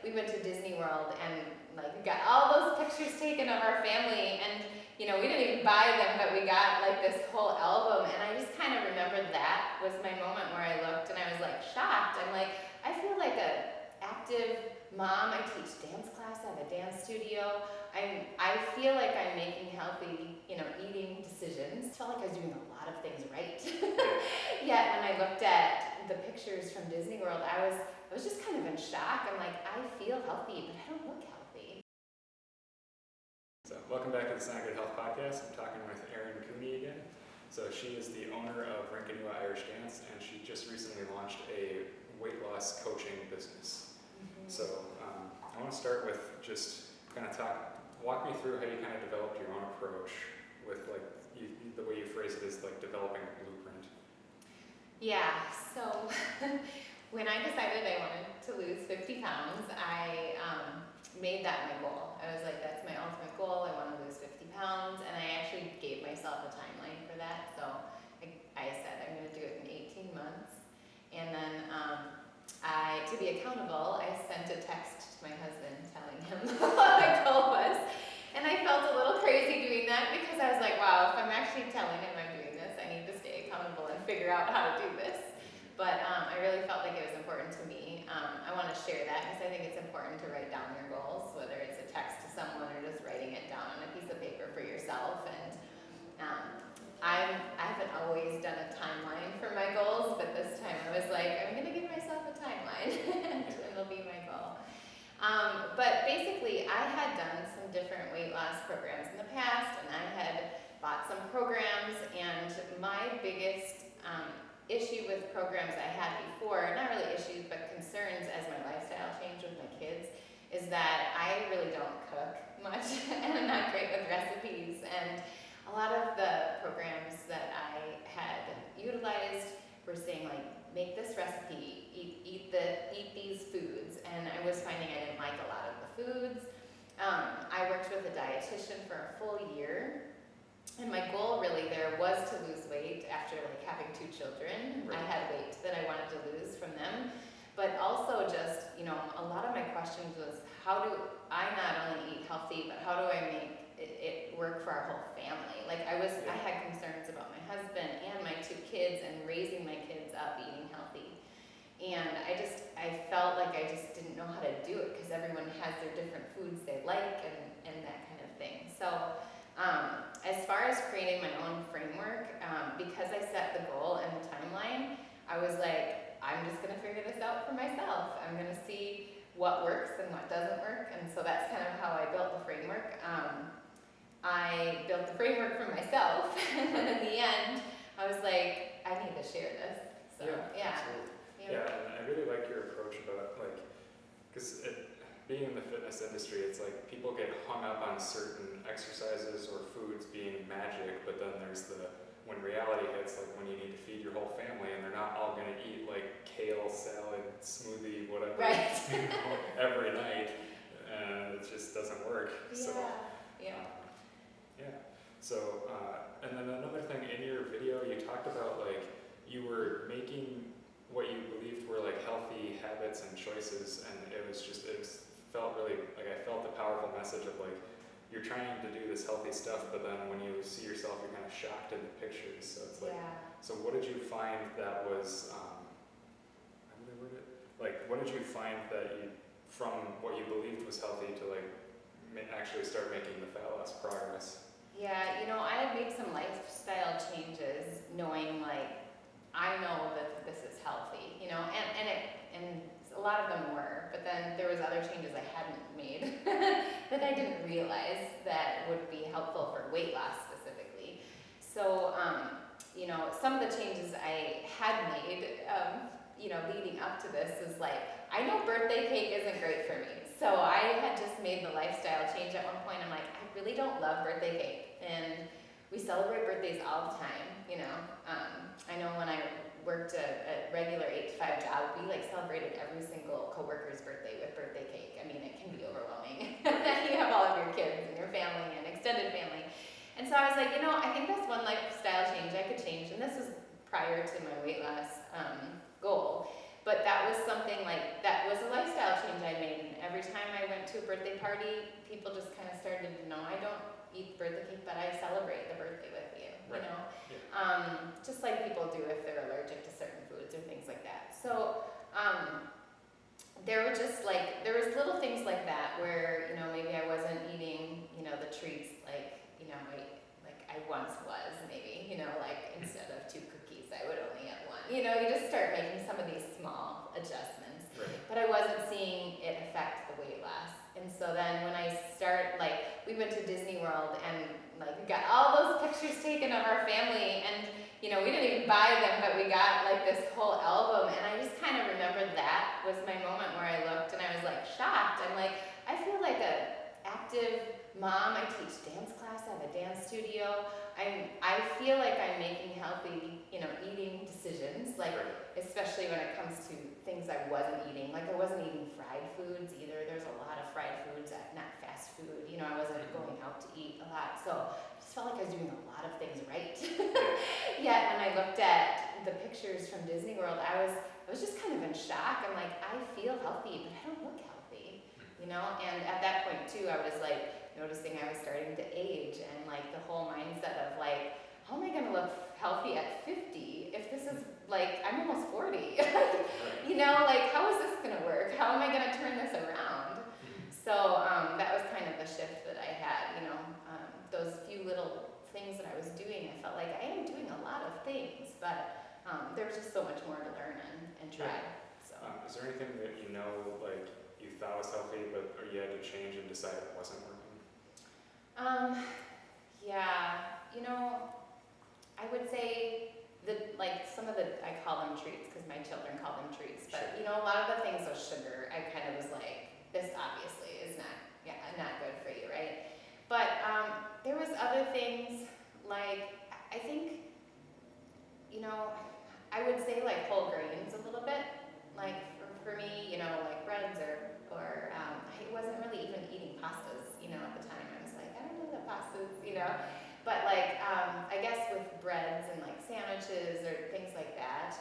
we went to Disney World and like we got all those pictures taken of our family, and you know, we didn't even buy them, but we got like this whole album, and I just kind of remembered that was my moment where I looked and I was like shocked. I'm like, I feel like a active mom. I teach dance class, I have a dance studio. I feel like I'm making healthy, you know, eating decisions. I felt like I was doing a lot of things right. Yet when I looked at the pictures from Disney World, I was just kind of in shock. I'm like, I feel healthy, but I don't look healthy. So welcome back to the Sound Good Health Podcast. I'm talking with Erin Cooney again. So she is the owner of Rinkanua Irish Dance, and she just recently launched a weight loss coaching business. Mm-hmm. So I want to start with just kind of walk me through how you kind of developed your own approach with like the way you phrase it is like developing a blueprint. Yeah, so when I decided I wanted to lose 50 pounds, I made that my goal. I was like, that's my ultimate goal. I want to lose 50 pounds. And I actually gave myself a timeline for that. So I said, I'm going to do it in 18 months. And then to be accountable, I sent a text to my husband telling him what my goal was. And I felt a little crazy doing that because I was like, wow, if I'm actually telling him I'm doing this, I need to stay accountable and figure out how to do this. But I really felt like it was important to me. I want to share that because I think it's important to write down your goals, whether it's a text to someone or just writing it down on a piece of paper for yourself. And I haven't always done a timeline for my goals, but this time I was like, I'm going to give myself a timeline and it'll be my goal. But basically, I had done some different weight loss programs in the past, and I had bought some programs, and my biggest issue with programs I had before, not really issues, but concerns as my lifestyle changed with my kids, is that I really don't cook much, and I'm not great with recipes, and a lot of the programs that I had utilized were saying like, make this recipe, eat these foods, and I was finding I didn't like a lot of the foods. I worked with a dietitian for a full year, and my goal really there was to lose weight after like having 2 children. Right. I had weight that I wanted to lose from them, but also just, you know, a lot of my questions was, how do I not only eat healthy, but how do I make it work for our whole family? Like I had concerns about my husband and my 2 kids and raising my kids up eating healthy. And I felt like I just didn't know how to do it because everyone has their different foods they like and that kind of thing. So as far as creating my own framework, because I set the goal and the timeline, I was like, I'm just going to figure this out for myself. I'm going to see what works and what doesn't work. And so that's kind of how I built the framework. I built the framework for myself. And then in the end, I was like, I need to share this. So, yeah. Yeah, and I really like your approach about like, because being in the fitness industry, it's like people get hung up on certain exercises or foods being magic, but then there's when reality hits, like when you need to feed your whole family and they're not all going to eat like kale, salad, smoothie, whatever, right. You know, every night, and it just doesn't work. Yeah. So, and then another thing in your video, you talked about like you were making what you believed were like healthy habits and choices, and it felt really like I felt the powerful message of like you're trying to do this healthy stuff, but then when you see yourself, you're kind of shocked in the pictures. So it's like, So what did you find that was, how did I word it? Like, what did you find that from what you believed was healthy to like actually start making the fat loss progress? Yeah, you know, I had made some lifestyle changes knowing like, I know that this is healthy, you know, and a lot of them were, but then there was other changes I hadn't made that I didn't realize that would be helpful for weight loss specifically. So, you know, some of the changes I had made, you know, leading up to this is like, I know birthday cake isn't great for me. So I had just made the lifestyle change at one point. I'm like, I really don't love birthday cake. And we celebrate birthdays all the time, you know. I know when I worked a regular 8 to 5 job, we like celebrated every single coworker's birthday with birthday cake. I mean, it can be overwhelming. Then you have all of your kids and your family and extended family. And so I was like, you know, I think that's one lifestyle change I could change. And this was prior to my weight loss goal. But that was something like, that was a lifestyle change I made. And every birthday party, people just kind of started to know I don't eat birthday cake, but I celebrate the birthday with you, Right. you know? Yeah. Just like people do if they're allergic to certain foods or things like that. So, there were just like, there was little things like that where, you know, maybe I wasn't eating, you know, the treats like, you know, like I once was maybe, you know, like instead of 2 cookies, I would only get 1. You know, you just start making some of these small adjustments. Right. But I wasn't seeing it affect the weight loss. And so then when I we went to Disney World and like got all those pictures taken of our family, and you know, we didn't even buy them, but we got like this whole album, and I just kind of remembered that was my moment where I looked and I was like shocked. I'm like, I feel like a active mom. I teach dance class, I have a dance studio. I feel like I'm making healthy, you know, eating decisions, like especially when it comes to things I wasn't eating. Like I wasn't eating fried foods either. There's a lot of fried foods, not fast food. You know, I wasn't going out to eat a lot, so I just felt like I was doing a lot of things right. Yet when I looked at the pictures from Disney World, I was just kind of in shock. I'm like, I feel healthy, but I don't look healthy, you know. And at that point too, I was like noticing I was starting to age, and like the whole mindset of like, how am I gonna look healthy at 50 if this is like, I'm almost 40? You know, like how is this gonna work? How am I gonna turn this around? So that was kind of the shift that I had, you know, those few little things that I was doing, I felt like I am doing a lot of things, but there was just so much more to learn and try. So. Is there anything that you know, like you thought was healthy, but or you had to change and decide it wasn't working? Yeah, you know, I would say that like some of the, I call them treats because my children call them treats, but you know, a lot of the things with sugar, I kind of was like, this obviously is not good for you, right? But there was other things like, I think, you know, I would say like whole grains a little bit. Like for me, you know, like breads or I wasn't really even eating pastas, you know, at the time. I was like, I don't know the pastas, you know. But like, I guess with breads and like sandwiches or things like that,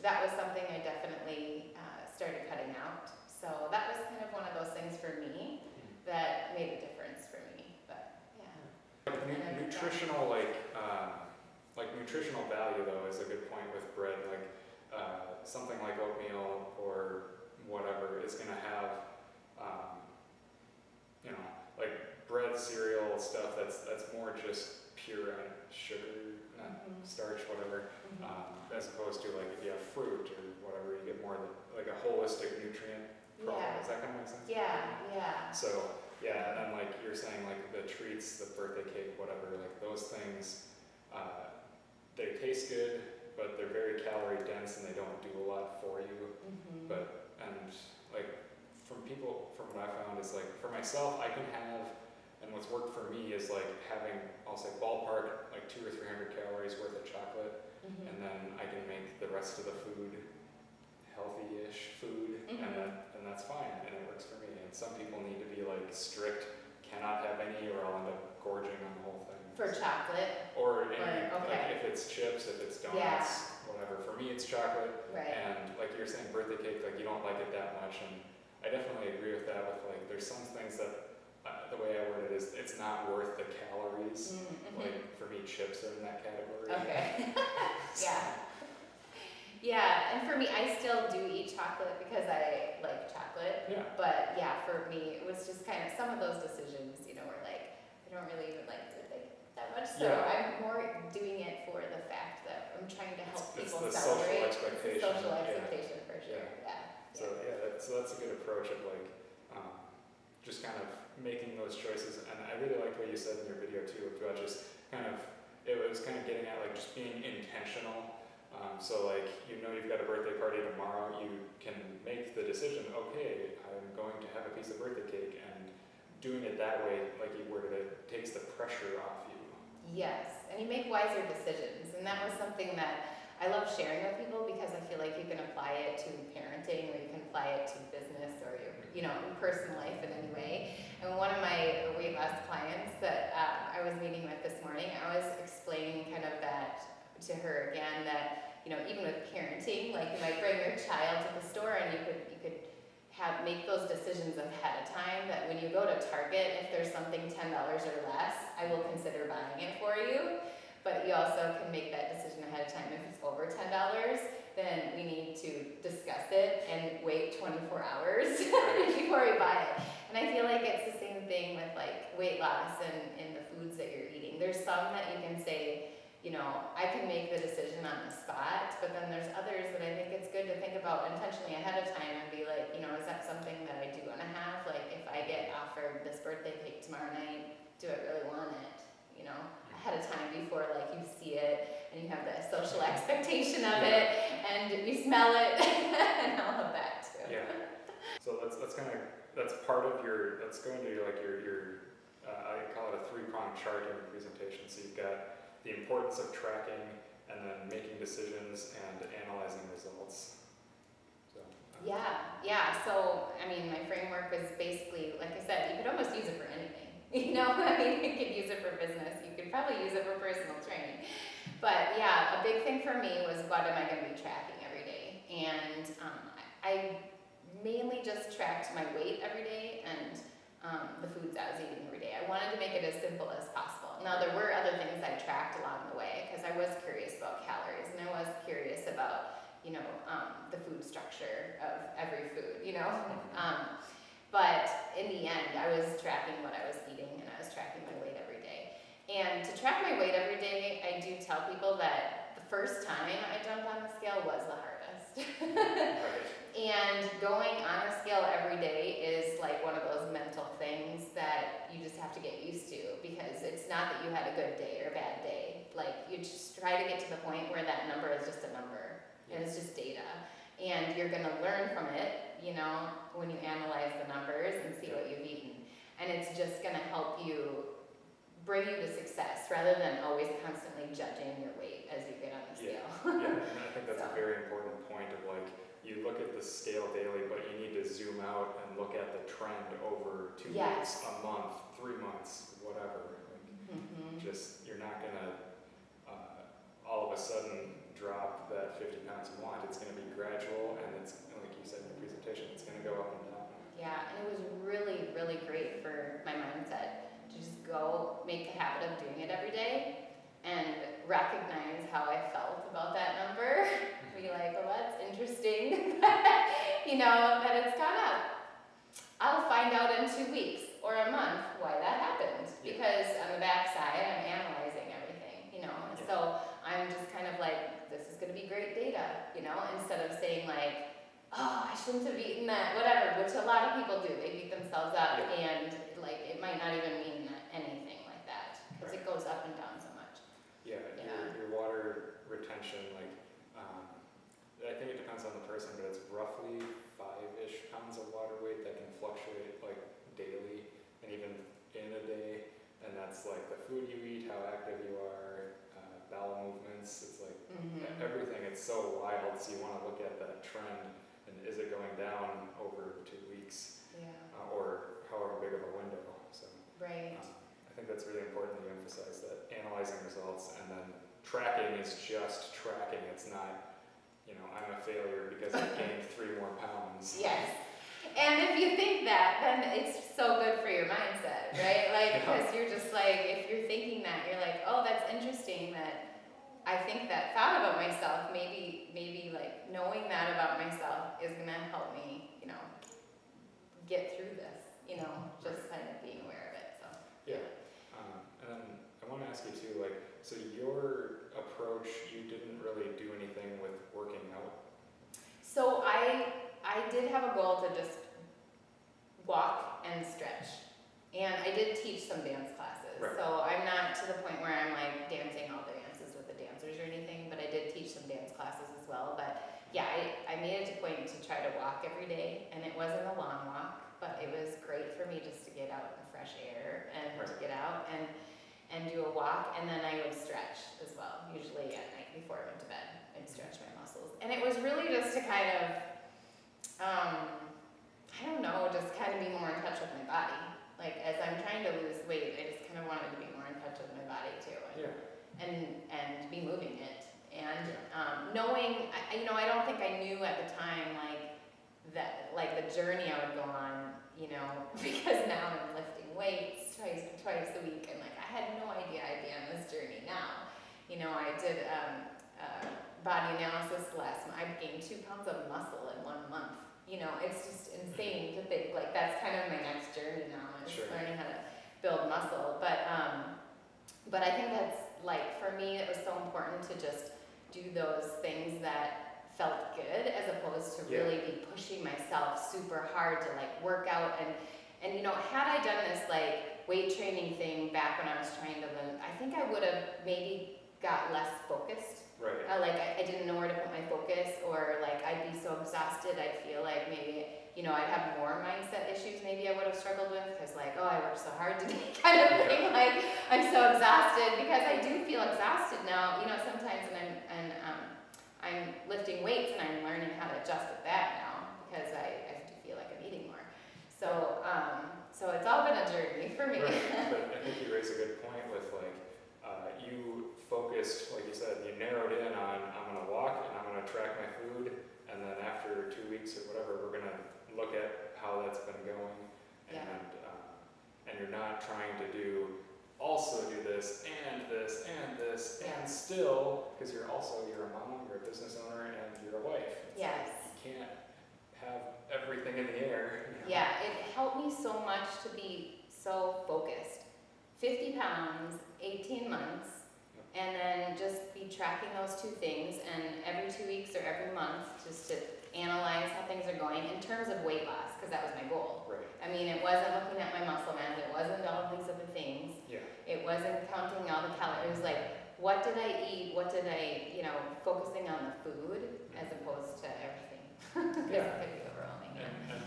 that was something I definitely started cutting out. So that was kind of one of those things for me that made a difference for me. But yeah. Nutritional nutritional value though is a good point with bread. Like something like oatmeal or whatever is going to have, you know, like bread, cereal stuff that's more just pure sugar, not starch, whatever, as opposed to like if you have fruit or whatever, you get more like a holistic nutrient profile. Does that kind of make sense? Yeah. So yeah, and then like you're saying, like the treats, the birthday cake, whatever, like those things, they taste good, but they're very calorie dense and they don't do a lot for you. But and like from what I found is like for myself, I can have, and what's worked for me is like having, I'll say ballpark, like 200 or 300 calories worth of chocolate, and then I can make the rest of the food healthy-ish food, and that's fine, and it works for me. And some people need to be like strict, cannot have any, or I'll end up gorging on the whole thing. For chocolate? Or any, like if it's chips, if it's donuts, whatever. For me, it's chocolate. Right. And like you're saying, birthday cake, like you don't like it that much, and I definitely agree with that. With like, there's some things that the way I word it is, it's not worth the calories. Like for me, chips are in that category. Okay. Yeah, and for me, I still do eat chocolate because I like chocolate. Yeah. But yeah, for me, it was just kind of some of those decisions, you know, were like, I don't really even like birthday that much. So I'm more doing it for the fact that I'm trying to help people the celebrate. Social expectation. It's a social expectation for sure. So that's a good approach of like just kind of making those choices. And I really liked what you said in your video too about just kind of, it was kind of getting at like just being intentional. So like, you know, you've got a birthday party tomorrow, you can make the decision, okay, I'm going to have a piece of birthday cake, and doing it that way, like you worded it, takes the pressure off you. Yes, and you make wiser decisions, and that was something that I love sharing with people because I feel like you can apply it to parenting, or you can apply it to business, or your, you know, personal life in any way. And one of my weight loss clients that I was meeting with this morning, I was explaining kind of that to her again, that, you know, even with parenting, like you might bring your child to the store and you could make those decisions ahead of time, that when you go to Target, if there's something $10 or less, I will consider buying it for you. But you also can make that decision ahead of time. If it's over $10, then we need to discuss it and wait 24 hours before we buy it. And I feel like it's the same thing with like weight loss and the foods that you're eating. There's some that you can say, you know, I can make the decision on the spot, but then there's others that I think it's good to think about intentionally ahead of time and be like, you know, is that something that I do want to have? Like if I get offered this birthday cake tomorrow night, do I really want it? You know, ahead of time before like you see it and you have the social expectation of it and you smell it and all of that too. Yeah. So that's part of let's go into like your I call it a 3-pronged chart in your presentation. So you've got the importance of tracking, and then making decisions and analyzing results. So, Yeah. So, I mean, my framework was basically, like I said, you could almost use it for anything. You know, I mean, you could use it for business. You could probably use it for personal training. But yeah, a big thing for me was what am I going to be tracking every day? And I mainly just tracked my weight every day and the foods I was eating every day. I wanted to make it as simple as possible. Now, there were other things I tracked along the way because I was curious about calories and I was curious about, you know, the food structure of every food, you know. But in the end, I was tracking what I was eating and I was tracking my weight every day. And to track my weight every day, I do tell people that the first time I jumped on the scale was the hardest. And going on a scale every day is like one of those mental things that you just have to get used to, because it's not that you had a good day or a bad day. Like you just try to get to the point where that number is just a number and it's just data. And you're gonna learn from it, you know, when you analyze the numbers and see what you've eaten. And it's just gonna help you bring you to success rather than always constantly judging your weight as you get on the scale. Yeah, and I think that's a very important point of like, you look at the scale daily, but you need to zoom out and look at the trend over 2 weeks, a month, 3 months, whatever. Like, just, you're not gonna all of a sudden drop that 50 pounds you want. It's gonna be gradual, and it's, like you said in your presentation, it's gonna go up and down. Yeah, and it was really, really great for my mindset to just go make the habit of doing it every day and recognize how I felt about that number. Be like, well, that's interesting, you know, that it's gone up. I'll find out in 2 weeks or a month why that happened, because on the backside, I'm analyzing everything, you know, and so I'm just kind of like, this is gonna be great data, you know, instead of saying like, oh, I shouldn't have eaten that, whatever, which a lot of people do. They beat themselves up and like, it might not even mean anything like that, because it goes up and down so much. Yeah. Your water retention, like, I think it depends on the person, but it's roughly 5-ish pounds of water weight that can fluctuate like daily and even in a day. And that's like the food you eat, how active you are, bowel movements. It's like everything. It's so wild. So you want to look at that trend and is it going down over 2 weeks, or however big of a window. So right. I think that's really important that you emphasize that analyzing results and then tracking is just tracking. It's not, you know, I'm a failure because I gained 3 more pounds. Yes. And if you think that, then it's so good for your mindset, right? Like, because you're just like, if you're thinking that, you're like, oh, that's interesting that I think that thought about myself. Maybe like knowing that about myself is gonna help me, you know, get through this, you know, just kind of being aware of it. So yeah. And then I want to ask you too, like, so your approach, you didn't really do anything with working out. So I did have a goal to just walk and stretch, and I did teach some dance classes. Right. So I'm not to the point where I'm like dancing all the dances with the dancers or anything, but I did teach some dance classes as well. But yeah, I made it a point to try to walk every day, and it wasn't a long walk, but it was great for me just to get out in the fresh air and to get out and do a walk, and then I would stretch as well, usually at night before I went to bed. I'd stretch my muscles. And it was really just to kind of, I don't know, just kind of be more in touch with my body. Like, as I'm trying to lose weight, I just kind of wanted to be more in touch with my body too, and be moving it. And knowing, you know, I don't think I knew at the time, like, that, like the journey I would go on, you know, because now I'm lifting weights twice a week, and like I had no idea I'd be on this journey now. You know, I did body analysis last month. I've gained 2 pounds of muscle in 1 month. You know, it's just insane to think, like that's kind of my next journey now, is Sure. learning how to build muscle. But I think that's, like, for me, it was so important to just do those things that felt good, as opposed to Yeah. really be pushing myself super hard to like work out. And you know, had I done this like weight training thing back when I was trying to lose, I think I would have maybe got less focused. Right. Like I didn't know where to put my focus, or like I'd be so exhausted, I'd feel like maybe, you know, I'd have more mindset issues maybe I would have struggled with, because like, oh, I worked so hard today kind of thing, like I'm so exhausted, because I do feel exhausted now, you know, sometimes, and I'm lifting weights and I'm learning how to adjust with that now, because I do feel like I'm eating more. So it's all been a journey for me. Right. But I think you raise a good point with like, you focused, like you said, you narrowed in on, I'm going to walk and I'm going to track my food, and then after 2 weeks or whatever, we're going to look at how that's been going, Yeah. and you're not trying to also do this and this and this Yeah. and still, because you're a mom, you're a business owner, and you're a wife. It's Yes. like you can't have everything in the air. You know? Yeah, it helped me so much to be so focused. 50 pounds, 18 months, and then just be tracking those 2 things, and every 2 weeks or every month, just to analyze how things are going in terms of weight loss, because that was my goal. Right. I mean, it wasn't looking at my muscle mass, it wasn't all of these other things, Yeah. it wasn't counting all the calories. It was like, what did I eat, what did I, you know, focusing on the food as opposed to everything. Because Yeah. it could be overwhelming. And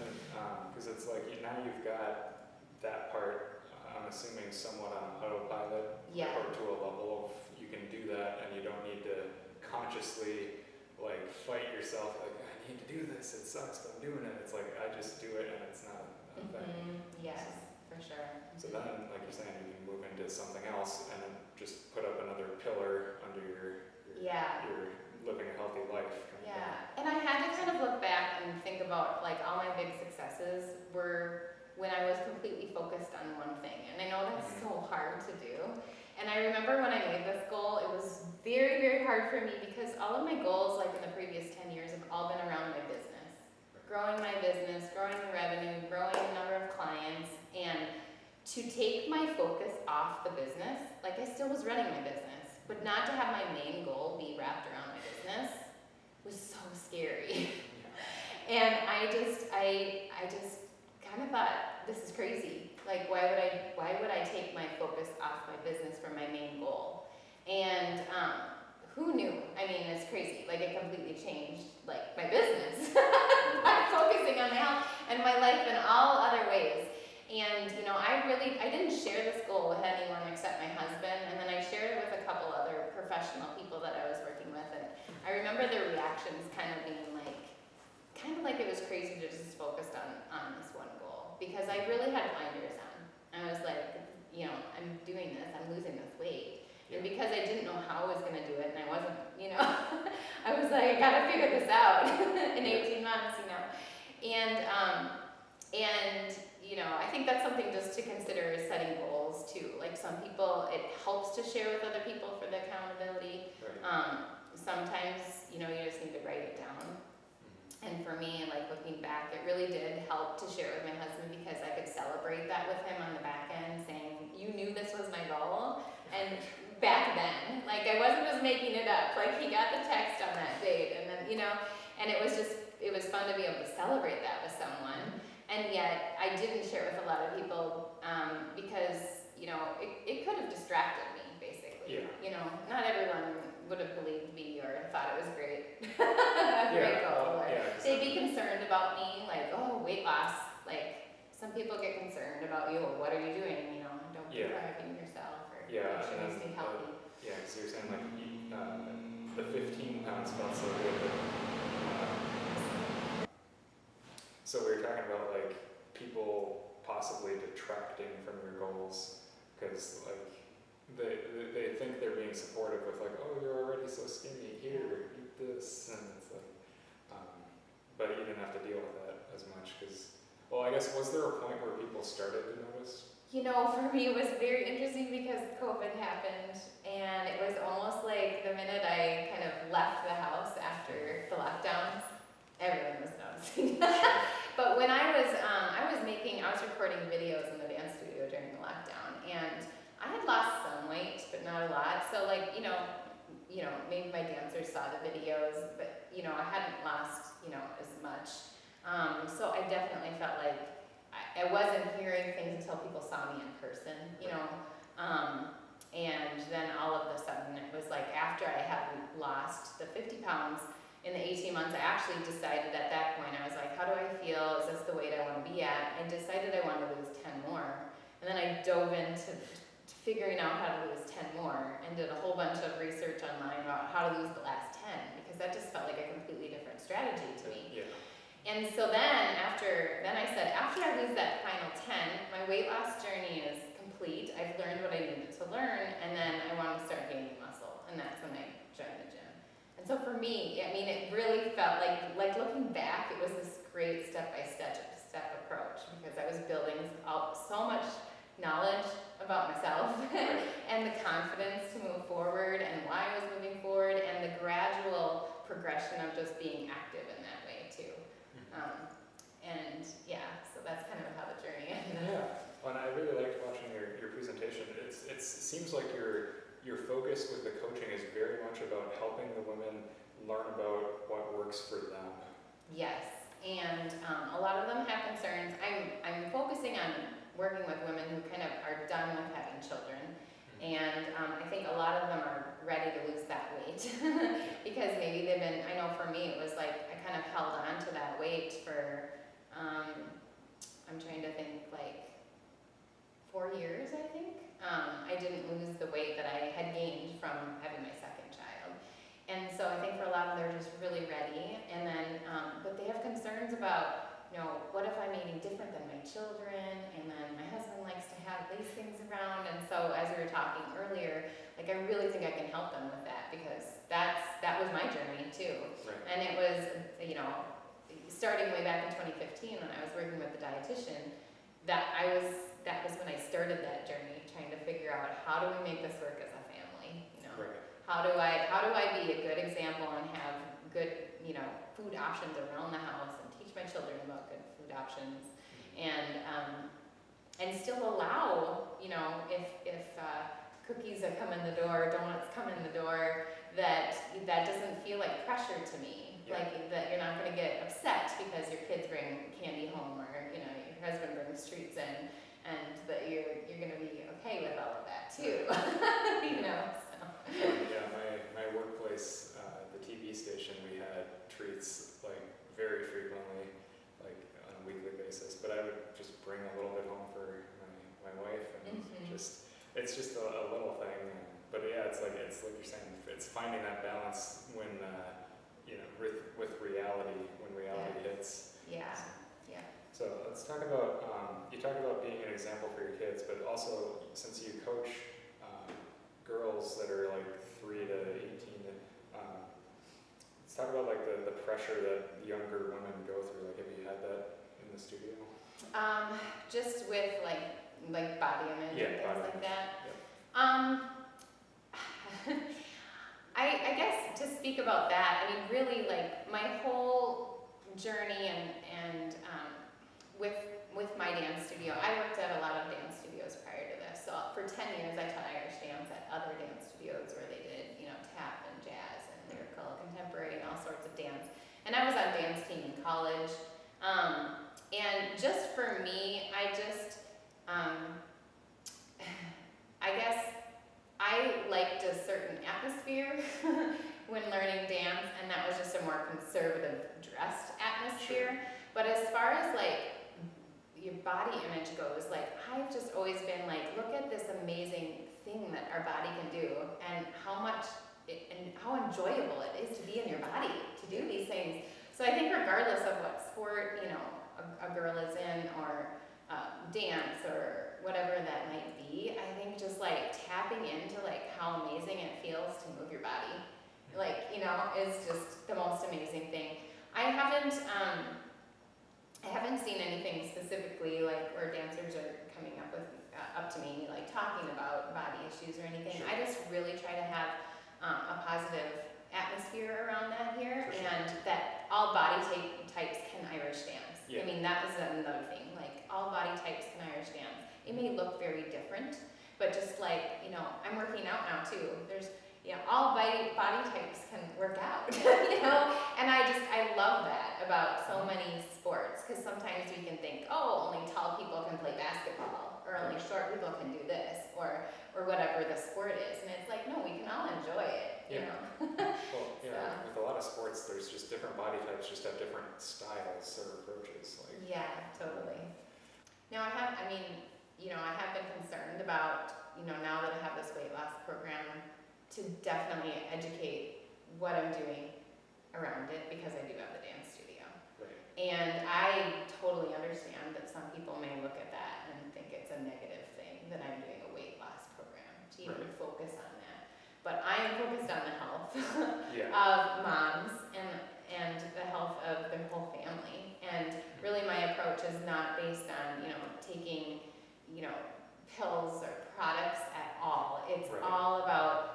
because it's like now you've got that part, I'm assuming somewhat on autopilot, Yeah. or to a level of you can do that and you don't need to consciously like fight yourself like I need to do this, it sucks but I'm doing it. It's like I just do it and it's not a thing. Yes, for sure. So then, like you're saying, you can move into something else and then just put up another pillar under your Yeah. your living a healthy life. kind of thing. Yeah, and I had to kind of look back and think about like all my big successes were when I was completely focused on one thing. And I know that's so hard to do. And I remember when I made this goal, it was very, very hard for me, because all of my goals, like in the previous 10 years, have all been around my business. Growing my business, growing the revenue, growing the number of clients, and to take my focus off the business, like I still was running my business, but not to have my main goal be wrapped around my business was so scary. And I just kind of thought, this is crazy. Like, why would I take my focus off my business for my main goal? And who knew? I mean, it's crazy. Like, it completely changed like my business by focusing on my health and my life in all other ways. And you know, I didn't share this goal with anyone except my husband, and then I shared it with a couple other professional people that I was working with, and I remember their reactions kind of being like it was crazy to just focus on this one goal, because I really had blinders on. I was like, you know, I'm doing this, I'm losing this weight. And because I didn't know how I was going to do it, and I wasn't, you know, I was like, I gotta figure this out in 18 months, you know. And you know, I think that's something just to consider, is setting goals too. Like, some people, it helps to share with other people for the accountability. Right. Sometimes, you know, you just need to write it down. And for me, like looking back, it really did help to share with my husband, because I could celebrate that with him on the back end, saying, you knew this was my goal. And back then, like, I wasn't just making it up. Like, he got the text on that date, and then, you know, and it was fun to be able to celebrate that with someone. And yet, I didn't share it with a lot of people, because, you know, it could have distracted me, basically. Yeah. You know, not everyone would have believed me or thought it was great. A great goal. Or they'd be concerned about me, like, oh, weight loss. Like, some people get concerned about you, or what are you doing? You know, don't be driving yourself, or make sure you stay healthy. Yeah, because you're saying like the 15 pounds felt so good. So we were talking about like people possibly detracting from your goals, because like they think they're being supportive with like, oh, you're already so skinny, here, eat this, and it's like, but you didn't have to deal with that as much because, well, I guess was there a point where people started to notice? You know, for me it was very interesting because COVID happened, and it was almost like the minute I kind of left the house after the lockdowns, everyone was noticing. But when I was recording videos in the dance studio during the lockdown, and I had lost some weight, but not a lot. So like, maybe my dancers saw the videos, but I hadn't lost, as much. So I definitely felt like I wasn't hearing things until people saw me in person, and then all of a sudden it was like after I had lost the 50 pounds, in the 18 months, I actually decided at that point, I was like, how do I feel? Is this the weight I want to be at? I decided I wanted to lose 10 more. And then I dove into figuring out how to lose 10 more and did a whole bunch of research online about how to lose the last 10, because that just felt like a completely different strategy to me. Yeah. And so then I said, after I lose that final 10, my weight loss journey is complete. I've learned what I needed to learn, and then I want to start gaining muscle. And that's when I joined the gym. And so for me, it really felt like looking back, it was this great step-by-step approach, because I was building out so much knowledge about myself and the confidence to move forward and why I was moving forward, and the gradual progression of just being active in that way too. So that's kind of how the journey ended. Yeah, well, and I really liked watching your presentation. It seems like your focus with the coaching is very much about helping the women learn about what works for them. Yes, and a lot of them have concerns. I'm focusing on working with women who kind of are done with having children, and I think a lot of them are ready to lose that weight because maybe they've been, I know for me it was like I kind of held on to that weight for, I'm trying to think, like 4 years, I think. I didn't lose the weight that I had gained from having my second child. And so I think for a lot of them, they're just really ready. And then, but they have concerns about, what if I'm eating different than my children? And then my husband likes to have these things around. And so as we were talking earlier, like I really think I can help them with that, because that was my journey too. Right. And it was, starting way back in 2015 when I was working with the dietitian, that was when I started that journey, trying to figure out how do we make this work as a family, Right. How do I be a good example and have good, food options around the house and teach my children about good food options, and still allow, if cookies have come in the door, donuts come in the door, that doesn't feel like pressure to me. Yeah. Like that you're not going to get upset because your kids bring candy home, or your husband brings treats in, and that you're going to be okay with all of that too. So. Yeah, my workplace, the TV station, we had treats like very frequently, like on a weekly basis. But I would just bring a little bit home for my wife, and it's just a little thing. But yeah, it's like you're saying, it's finding that balance when with reality, when reality hits. Yeah. So let's talk about, you talk about being an example for your kids, but also since you coach girls that are like 3 to 18, let's talk about like the pressure that younger women go through. Like, have you had that in the studio? Just with like body image and things like that. Yep. I guess to speak about that, really like my whole journey and with my dance studio, I worked at a lot of dance studios prior to this. So for 10 years I taught Irish dance at other dance studios where they did, tap and jazz and lyrical, contemporary, and all sorts of dance. And I was on dance team in college. And just for me, I guess I liked a certain atmosphere when learning dance, and that was just a more conservative dressed atmosphere. But as far as like your body image goes, like I've just always been like, look at this amazing thing that our body can do, and how enjoyable it is to be in your body, to do these things. So I think regardless of what sport, a girl is in, or dance, or whatever that might be, I think just like tapping into like how amazing it feels to move your body, is just the most amazing thing. I haven't seen anything specifically like where dancers are coming up with up to me like talking about body issues or anything. Sure. I just really try to have a positive atmosphere around that here, For sure. and that all body types can Irish dance. Yeah. I mean, that was another thing. Like all body types can Irish dance. It may look very different, but just like, you know, I'm working out now too. There's, you know, all body types can work out, you know? And I love that about so many sports, because sometimes we can think, oh, only tall people can play basketball, or only short people can do this, or whatever the sport is. And it's like, no, we can all enjoy it, you Yeah. know? Well, you know, So. with a lot of sports, there's just different body types, just have different styles or approaches. Like, Yeah, totally. Now I have been concerned about, you know, now that I have this weight loss program, to definitely educate what I'm doing around it, because I do have the dance studio. right. And I totally understand that some people may look at that and think it's a negative thing that I'm doing a weight loss program, to even Right. focus on that. But I am focused on the health Yeah. of moms and the health of their whole family. And really my approach is not based on, you know, taking, you know, pills or products at all. It's Right. all about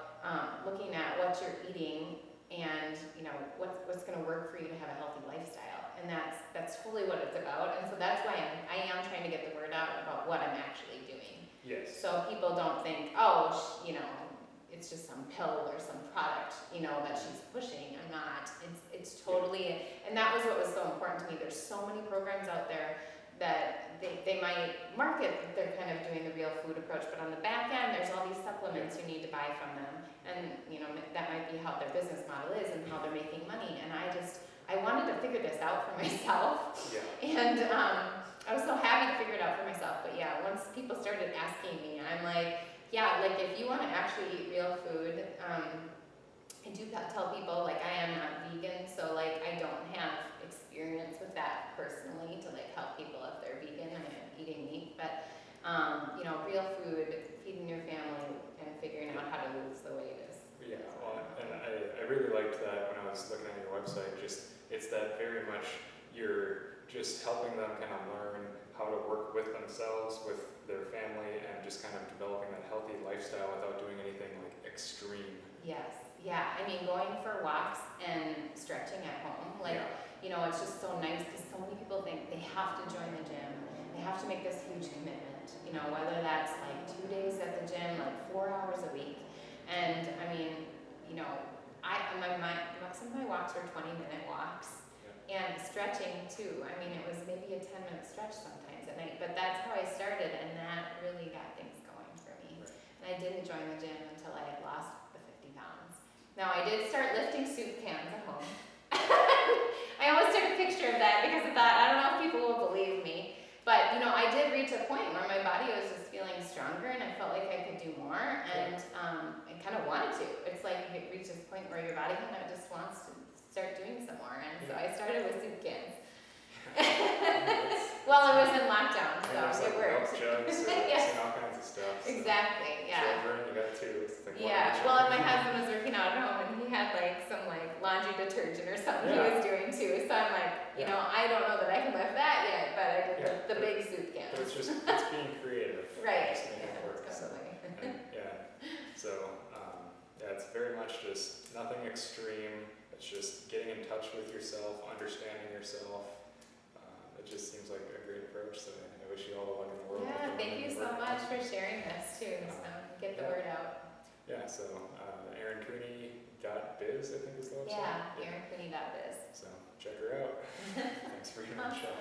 looking at what you're eating and, you know, what's going to work for you to have a healthy lifestyle. And that's totally what it's about. And so that's why I am trying to get the word out about what I'm actually doing. Yes. So people don't think, oh, you know, it's just some pill or some product, you know, that she's pushing. I'm not. It's totally, and that was what was so important to me. There's so many programs out there that they might market that they're kind of doing the real food approach, but on the back end, there's all these supplements you need to buy from them. And, you know, that might be how their business model is and how they're making money. And I wanted to figure this out for myself. Yeah. And I was so happy to figure it out for myself. But yeah, once people started asking me, I'm like, yeah, like if you want to actually eat real food, I do tell people, like, I am not vegan, so like I don't have experience with that personally to like help people if they're vegan and eating meat. But you know, real food, feeding your family, and figuring out how to lose the weight is. Yeah, well, and I really liked that when I was looking at your website. Just it's that very much you're just helping them kind of learn how to work with themselves, with their family, and just kind of developing that healthy lifestyle without doing anything like extreme. Yes, yeah. I mean, going for walks and stretching at home, like, you know, it's just so nice because so many people think they have to join the gym. They have to make this huge commitment, you know, whether that's like 2 days at the gym, like 4 hours a week. And I mean, you know, some of my walks were 20-minute walks. And stretching too. I mean, it was maybe a 10-minute stretch sometimes at night, but that's how I started, and that really got things going for me. Right. And I didn't join the gym until I had lost the 50 pounds. Now, I did start lifting soup cans at home. I almost took a picture of that because I thought, I don't know if people will believe me, but you know, I did reach a point where my body was just feeling stronger, and I felt like I could do more, and I kind of wanted to. It's like you reach this point where your body kind of just wants to start doing some more, and so I started with soup cans. Well, it was in lockdown, so it worked. Milk jugs Yes. and all kinds of stuff. So. Exactly, yeah. Children, you got two. It's like Yeah, one well, and my each. husband was working out at home, and he had like some like laundry detergent or something he Yeah. was doing too. So I'm like, you Yeah. know, I don't know that I can lift that yet, but I did Yeah, the but- big soup But cans. it's being creative. Right, Just making yeah, it work. So, totally. and, yeah. So yeah, it's very much just nothing extreme. It's just getting in touch with yourself, understanding yourself. It just seems like a great approach. So I wish you all the luck in the world. with Yeah, the thank women you you're so working much with. for sharing this too, so get the Yeah. word out. Yeah. So ErinCooney.biz, I think is the website. Yeah, ErinCooney.biz. So check her out. Thanks for being on the show.